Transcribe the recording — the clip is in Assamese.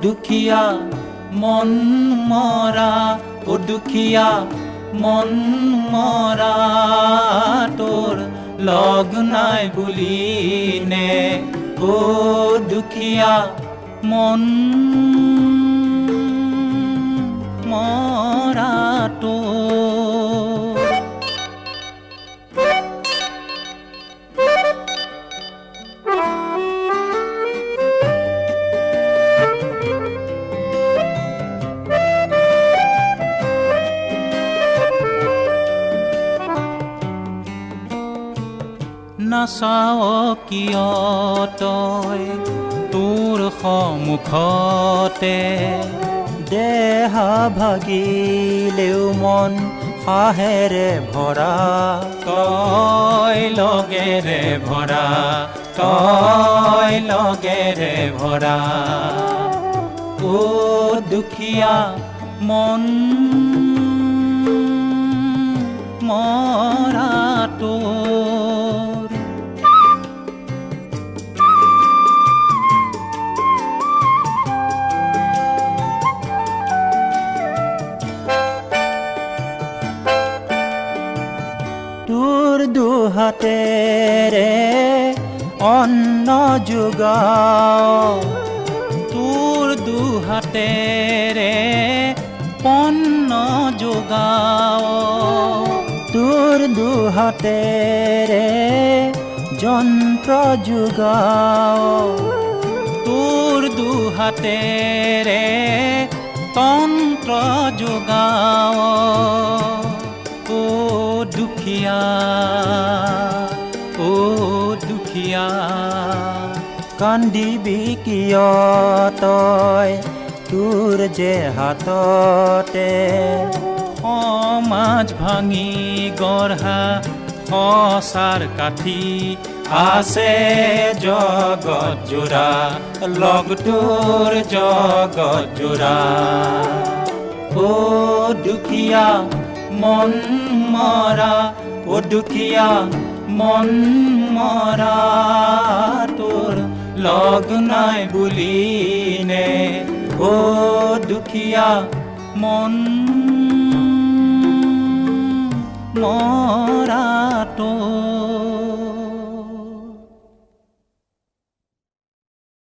দুখীয়া মন মৰা, দুখীয়া মন মৰা, তোৰ লগ নাই বুলি নে, দুখীয়া মন মৰা তোৰ। নাচাও কিয় তই তোৰ সন্মুখতে, দেহা ভাগিলেও মন হাঁহেৰে ভৰা, তই লগেৰে ভৰা, তই লগেৰে ভৰা, দুখীয়া মন মৰা তোৰ। তোৰ দুহাতেৰে অন্ন যোগাও, তোৰ দুহাতেৰে অন্ন যোগাও, তোৰ দুহাতেৰে যন্ত্ৰ যোগাও, তোৰ দুহাতেৰে তন্ত্ৰ যোগাও, দুখীয়া দুখীয়া কান্দিবি কিয় তই তোৰ যে হাততে, সমাজ ভাঙি গঢ়া সঁচাৰ কাঠি আছে জগত জোৰা, লগ তোৰ জগত জোৰা, দুখীয়া মন মৰা, দুখীয়া মন মৰা, তোৰ লগ নাই বুলি নে, দুখীয়া মন মৰা তোৰ।